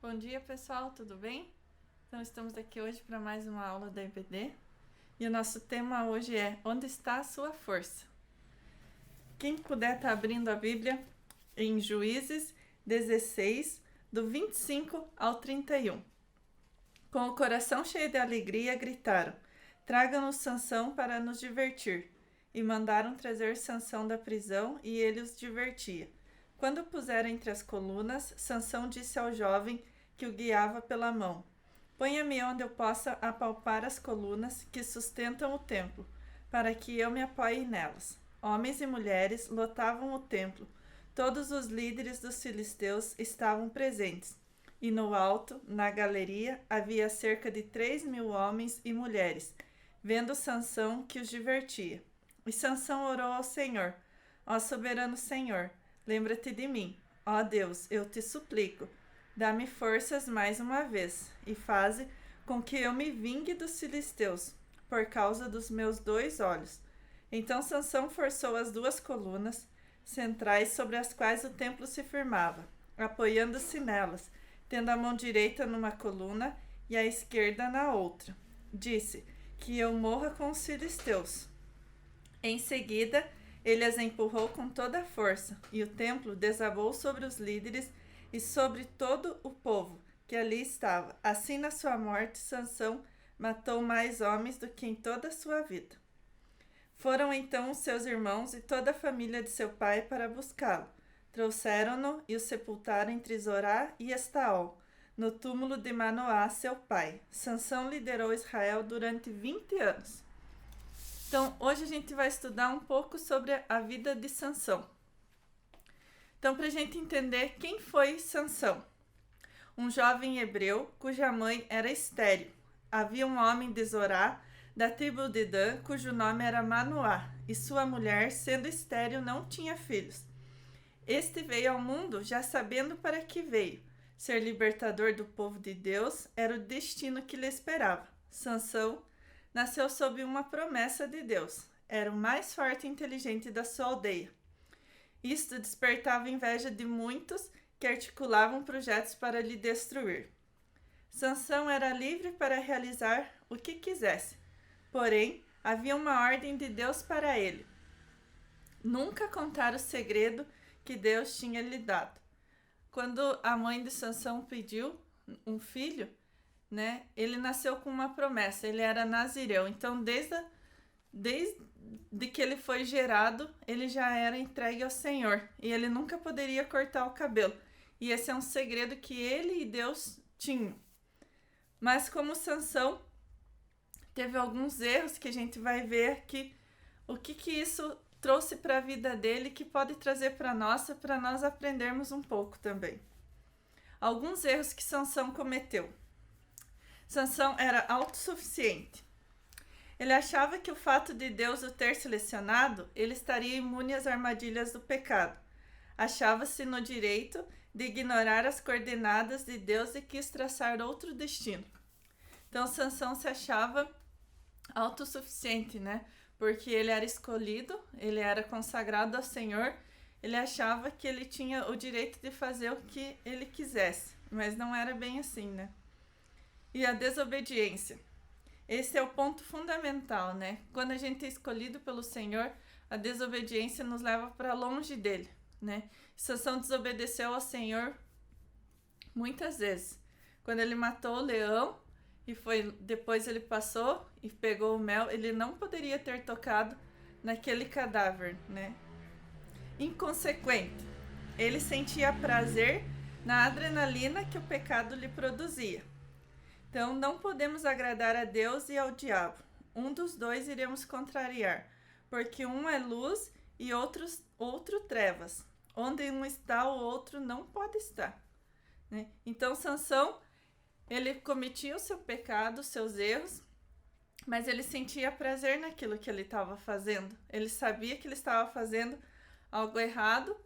Bom dia, pessoal, tudo bem? Então, estamos aqui hoje para mais uma aula da EBD e o nosso tema hoje é: onde está a sua força? Quem puder estar abrindo a Bíblia em Juízes 16, do 25 ao 31. Com o coração cheio de alegria, gritaram: Traga-nos Sansão para nos divertir. E mandaram trazer Sansão da prisão, e ele os divertia. Quando o puseram entre as colunas, Sansão disse ao jovem que o guiava pela mão: Ponha-me onde eu possa apalpar as colunas que sustentam o templo, para que eu me apoie nelas. Homens e mulheres lotavam o templo. Todos os líderes dos filisteus estavam presentes. E no alto, na galeria, havia cerca de 3.000 homens e mulheres, vendo Sansão que os divertia. E Sansão orou ao Senhor: Ó soberano Senhor, lembra-te de mim. Ó Deus, eu te suplico, dá-me forças mais uma vez, e faze com que eu me vingue dos filisteus, por causa dos meus 2 olhos. Então Sansão forçou as 2 colunas centrais sobre as quais o templo se firmava, apoiando-se nelas, tendo a mão direita numa coluna e a esquerda na outra. Disse: Que eu morra com os filisteus. Em seguida, ele as empurrou com toda a força, e o templo desabou sobre os líderes e sobre todo o povo que ali estava. Assim, na sua morte, Sansão matou mais homens do que em toda a sua vida. Foram então os seus irmãos e toda a família de seu pai para buscá-lo. Trouxeram-no e o sepultaram entre Zorá e Estaol, no túmulo de Manoá, seu pai. Sansão liderou Israel durante 20 anos. Então, hoje a gente vai estudar um pouco sobre a vida de Sansão. Então, para a gente entender quem foi Sansão. Um jovem hebreu cuja mãe era estéril. Havia um homem de Zorá, da tribo de Dan, cujo nome era Manoá, e sua mulher, sendo estéril, não tinha filhos. Este veio ao mundo já sabendo para que veio. Ser libertador do povo de Deus era o destino que lhe esperava. Sansão nasceu sob uma promessa de Deus. Era o mais forte e inteligente da sua aldeia. Isto despertava inveja de muitos que articulavam projetos para lhe destruir. Sansão era livre para realizar o que quisesse, porém havia uma ordem de Deus para ele: nunca contar o segredo que Deus tinha lhe dado. Quando a mãe de Sansão pediu um filho, ele nasceu com uma promessa, ele era nazireu. Então, desde que ele foi gerado, ele já era entregue ao Senhor, e ele nunca poderia cortar o cabelo. E esse é um segredo que ele e Deus tinham. Mas como Sansão teve alguns erros que a gente vai ver aqui, o que isso trouxe para a vida dele, que pode trazer para nós aprendermos um pouco também. Alguns erros que Sansão cometeu. Sansão era autossuficiente. Ele achava que o fato de Deus o ter selecionado, ele estaria imune às armadilhas do pecado. Achava-se no direito de ignorar as coordenadas de Deus e quis traçar outro destino. Então Sansão se achava autossuficiente, Porque ele era escolhido, ele era consagrado ao Senhor, ele achava que ele tinha o direito de fazer o que ele quisesse, mas não era bem assim, E a desobediência. Esse é o ponto fundamental, Quando a gente é escolhido pelo Senhor, a desobediência nos leva para longe dele, Sansão desobedeceu ao Senhor muitas vezes. Quando ele matou o leão, depois ele passou e pegou o mel, ele não poderia ter tocado naquele cadáver, Inconsequente. Ele sentia prazer na adrenalina que o pecado lhe produzia. Então, não podemos agradar a Deus e ao diabo. Um dos dois iremos contrariar, porque um é luz e outro trevas. Onde um está, o outro não pode estar. Então, Sansão, ele cometia o seu pecado, os seus erros, mas ele sentia prazer naquilo que ele estava fazendo. Ele sabia que ele estava fazendo algo errado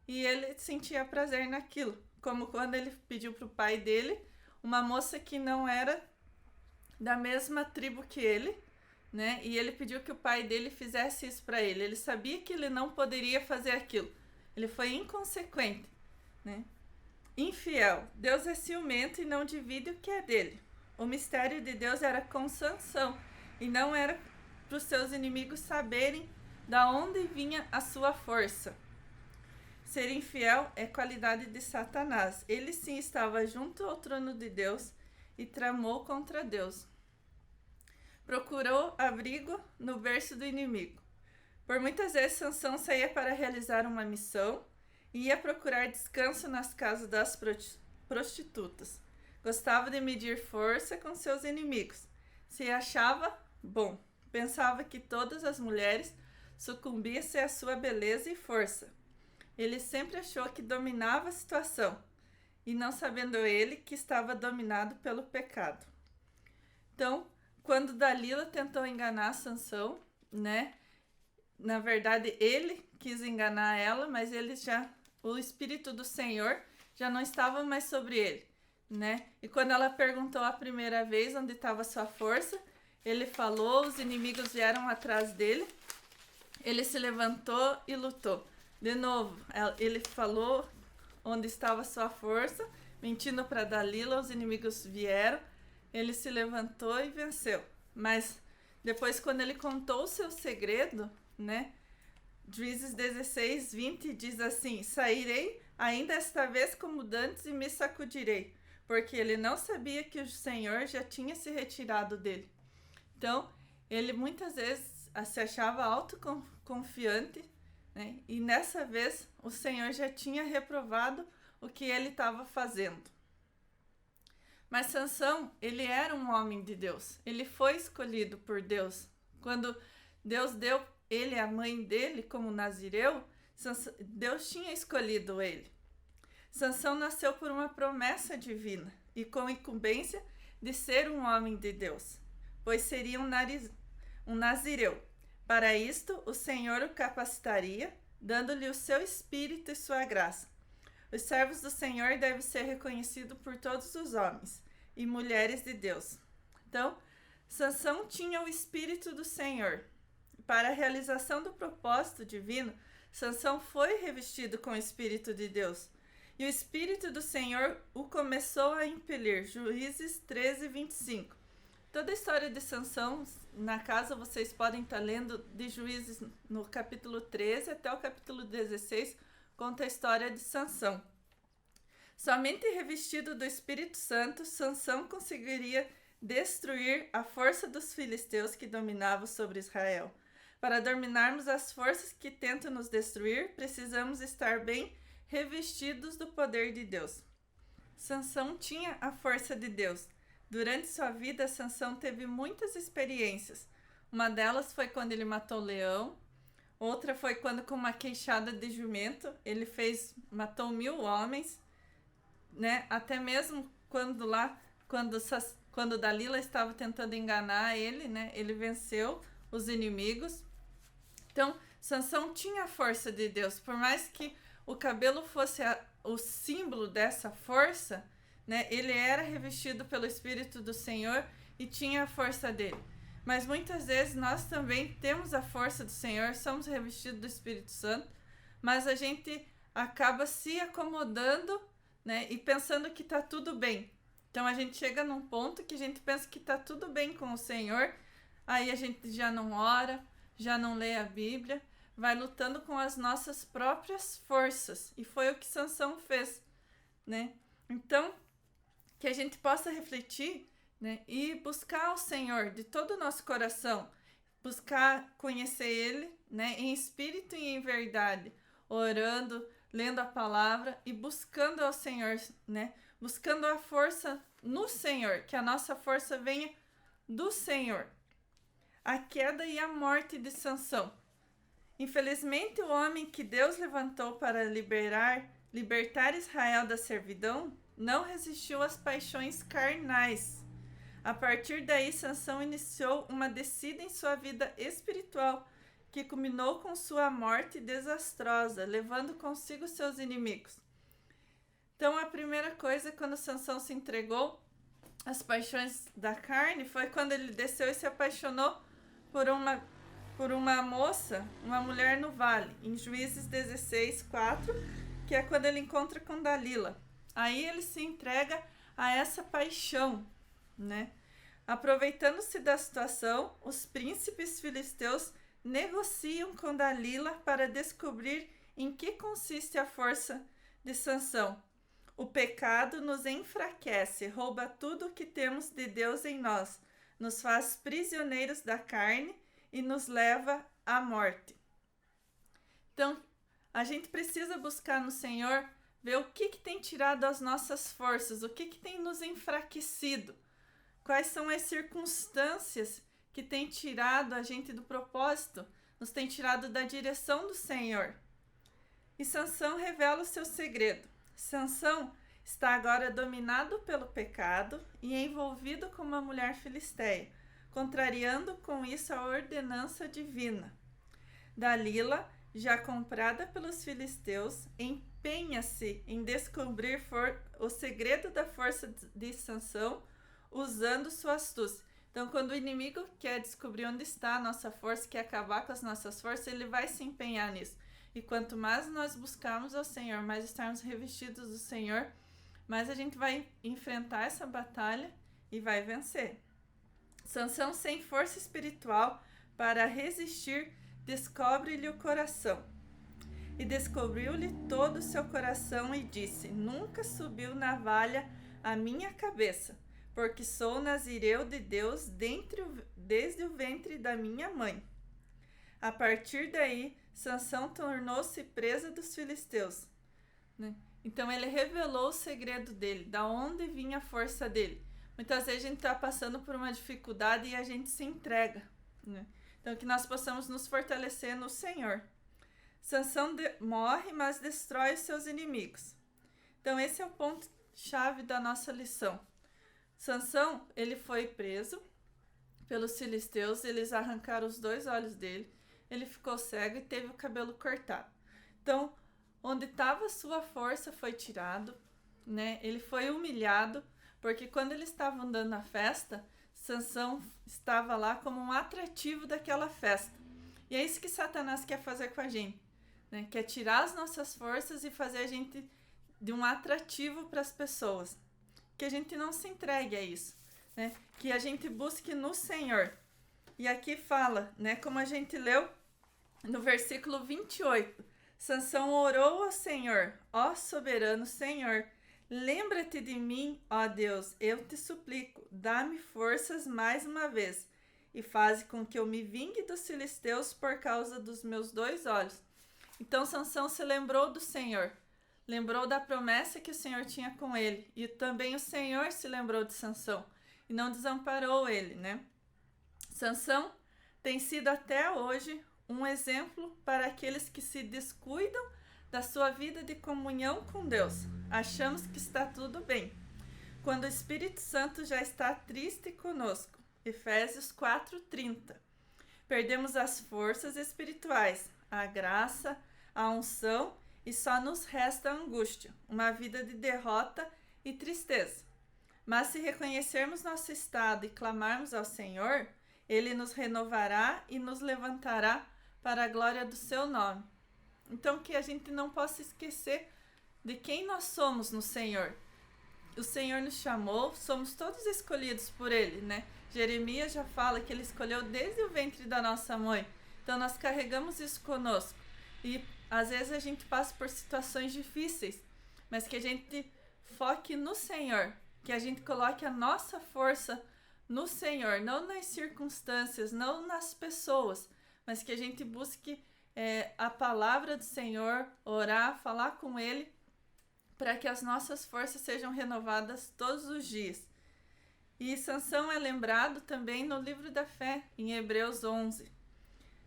e ele sentia prazer naquilo. Como quando ele pediu para o pai dele uma moça que não era da mesma tribo que ele, E ele pediu que o pai dele fizesse isso para ele. Ele sabia que ele não poderia fazer aquilo. Ele foi inconsequente, infiel. Deus é ciumento e não divide o que é dele. O mistério de Deus era com Sansão e não era para os seus inimigos saberem da onde vinha a sua força. Ser infiel é qualidade de Satanás. Ele sim estava junto ao trono de Deus e tramou contra Deus. Procurou abrigo no berço do inimigo. Por muitas vezes Sansão saía para realizar uma missão e ia procurar descanso nas casas das prostitutas. Gostava de medir força com seus inimigos. Se achava bom. Pensava que todas as mulheres sucumbissem à sua beleza e força. Ele sempre achou que dominava a situação, e não sabendo ele que estava dominado pelo pecado. Então, quando Dalila tentou enganar Sansão, né? Na verdade, ele quis enganar ela, mas o Espírito do Senhor já não estava mais sobre ele, né? E quando ela perguntou a primeira vez onde estava sua força, ele falou, os inimigos vieram atrás dele, ele se levantou e lutou. De novo, ele falou onde estava sua força, mentindo para Dalila, os inimigos vieram, ele se levantou e venceu. Mas depois, quando ele contou o seu segredo, né? Juízes 16, 20 diz assim: sairei ainda esta vez como dantes e me sacudirei, porque ele não sabia que o Senhor já tinha se retirado dele. Então, ele muitas vezes se achava autoconfiante, né? E nessa vez o Senhor já tinha reprovado o que ele estava fazendo. Mas Sansão, ele era um homem de Deus. Ele foi escolhido por Deus. Quando Deus deu ele a mãe dele como nazireu, Deus tinha escolhido ele. Sansão nasceu por uma promessa divina e com incumbência de ser um homem de Deus, pois seria um nazireu. Para isto, o Senhor o capacitaria, dando-lhe o seu espírito e sua graça. Os servos do Senhor devem ser reconhecidos por todos os homens e mulheres de Deus. Então, Sansão tinha o espírito do Senhor. Para a realização do propósito divino, Sansão foi revestido com o espírito de Deus. E o espírito do Senhor o começou a impelir. Juízes 13, 25. Toda a história de Sansão, na casa vocês podem estar lendo de Juízes no capítulo 13 até o capítulo 16, conta a história de Sansão. Somente revestido do Espírito Santo, Sansão conseguiria destruir a força dos filisteus que dominavam sobre Israel. Para dominarmos as forças que tentam nos destruir, precisamos estar bem revestidos do poder de Deus. Sansão tinha a força de Deus. Durante sua vida, Sansão teve muitas experiências. Uma delas foi quando ele matou o leão. Outra foi quando, com uma queixada de jumento, ele matou 1000 homens, né? Até mesmo quando Dalila estava tentando enganar ele, né? Ele venceu os inimigos. Então, Sansão tinha a força de Deus. Por mais que o cabelo fosse o símbolo dessa força, né? Ele era revestido pelo Espírito do Senhor e tinha a força dele. Mas muitas vezes nós também temos a força do Senhor, somos revestidos do Espírito Santo, mas a gente acaba se acomodando, né? E pensando que está tudo bem. Então a gente chega num ponto que a gente pensa que está tudo bem com o Senhor, aí a gente já não ora, já não lê a Bíblia, vai lutando com as nossas próprias forças. E foi o que Sansão fez, né? Então, que a gente possa refletir, né, e buscar o Senhor de todo o nosso coração, buscar conhecer Ele, né, em espírito e em verdade, orando, lendo a palavra e buscando ao Senhor, né, buscando a força no Senhor, que a nossa força venha do Senhor. A queda e a morte de Sansão. Infelizmente, o homem que Deus levantou para libertar Israel da servidão não resistiu às paixões carnais. A partir daí, Sansão iniciou uma descida em sua vida espiritual, que culminou com sua morte desastrosa, levando consigo seus inimigos. Então, a primeira coisa, quando Sansão se entregou às paixões da carne, foi quando ele desceu e se apaixonou por uma moça, uma mulher no vale, em Juízes 16, 4, que é quando ele encontra com Dalila. aí ele se entrega a essa paixão, né? Aproveitando-se da situação, os príncipes filisteus negociam com Dalila para descobrir em que consiste a força de Sansão. O pecado nos enfraquece, rouba tudo o que temos de Deus em nós, nos faz prisioneiros da carne e nos leva à morte. Então, a gente precisa buscar no Senhor, ver o que tem tirado as nossas forças, o que tem nos enfraquecido, quais são as circunstâncias que têm tirado a gente do propósito, nos têm tirado da direção do Senhor. E Sansão revela o seu segredo. Sansão está agora dominado pelo pecado e envolvido com uma mulher filisteia, contrariando com isso a ordenança divina. Dalila, já comprada pelos filisteus, empenha-se em descobrir o segredo da força de Sansão, usando sua astúcia. Então, quando o inimigo quer descobrir onde está a nossa força, quer acabar com as nossas forças, ele vai se empenhar nisso. E quanto mais nós buscarmos ao Senhor, mais estarmos revestidos do Senhor, mais a gente vai enfrentar essa batalha e vai vencer. Sansão, sem força espiritual para resistir, descobre-lhe o coração. E descobriu-lhe todo o seu coração e disse: Nunca subiu navalha à minha cabeça, porque sou nazireu de Deus desde o ventre da minha mãe. A partir daí, Sansão tornou-se presa dos filisteus, né? Então ele revelou o segredo dele, da onde vinha a força dele. Muitas vezes a gente está passando por uma dificuldade e a gente se entrega, né? Então que nós possamos nos fortalecer no Senhor. Sansão morre, mas destrói os seus inimigos. Então esse é o ponto-chave da nossa lição. Sansão, ele foi preso pelos filisteus, eles arrancaram os 2 olhos dele, ele ficou cego e teve o cabelo cortado. Então, onde estava a sua força foi tirado, né? Ele foi humilhado, porque quando eles estavam andando na festa, Sansão estava lá como um atrativo daquela festa. E é isso que Satanás quer fazer com a gente, né? Quer tirar as nossas forças e fazer a gente de um atrativo para as pessoas. Que a gente não se entregue a isso, né? Que a gente busque no Senhor. E aqui fala, né, como a gente leu no versículo 28, Sansão orou ao Senhor: ó soberano Senhor, lembra-te de mim, ó Deus, eu te suplico, dá-me forças mais uma vez, e faze com que eu me vingue dos filisteus por causa dos meus 2 olhos. Então Sansão se lembrou do Senhor, lembrou da promessa que o Senhor tinha com ele, e também o Senhor se lembrou de Sansão, e não desamparou ele, né? Sansão tem sido até hoje um exemplo para aqueles que se descuidam da sua vida de comunhão com Deus. Achamos que está tudo bem, quando o Espírito Santo já está triste conosco. Efésios 4:30. Perdemos as forças espirituais, a graça, a unção, e só nos resta a angústia, uma vida de derrota e tristeza. Mas se reconhecermos nosso estado e clamarmos ao Senhor, Ele nos renovará e nos levantará para a glória do seu nome. Então que a gente não possa esquecer de quem nós somos no Senhor. O Senhor nos chamou, somos todos escolhidos por Ele, né? Jeremias já fala que Ele escolheu desde o ventre da nossa mãe. Então nós carregamos isso conosco. E às vezes a gente passa por situações difíceis, mas que a gente foque no Senhor, que a gente coloque a nossa força no Senhor, não nas circunstâncias, não nas pessoas, mas que a gente busque a palavra do Senhor, orar, falar com Ele, para que as nossas forças sejam renovadas todos os dias. E Sansão é lembrado também no livro da fé, em Hebreus 11.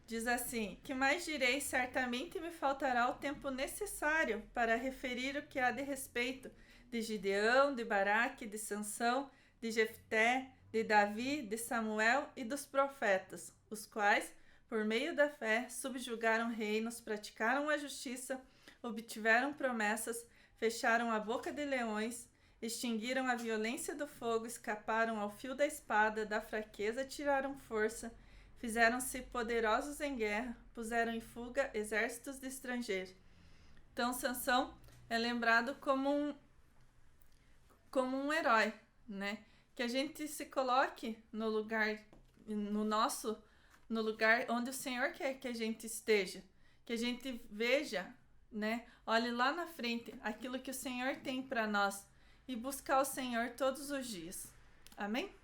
Diz assim: que mais direi? Certamente me faltará o tempo necessário para referir o que há de respeito de Gideão, de Baraque, de Sansão, de Jefté, de Davi, de Samuel e dos profetas, os quais, por meio da fé, subjugaram reinos, praticaram a justiça, obtiveram promessas, fecharam a boca de leões, extinguiram a violência do fogo, escaparam ao fio da espada, da fraqueza tiraram força, fizeram-se poderosos em guerra, puseram em fuga exércitos de estrangeiros. Então Sansão é lembrado como como um herói, né? Que a gente se coloque no lugar, no lugar onde o Senhor quer que a gente esteja. Que a gente veja, né? Olhe lá na frente aquilo que o Senhor tem para nós e buscar o Senhor todos os dias. Amém?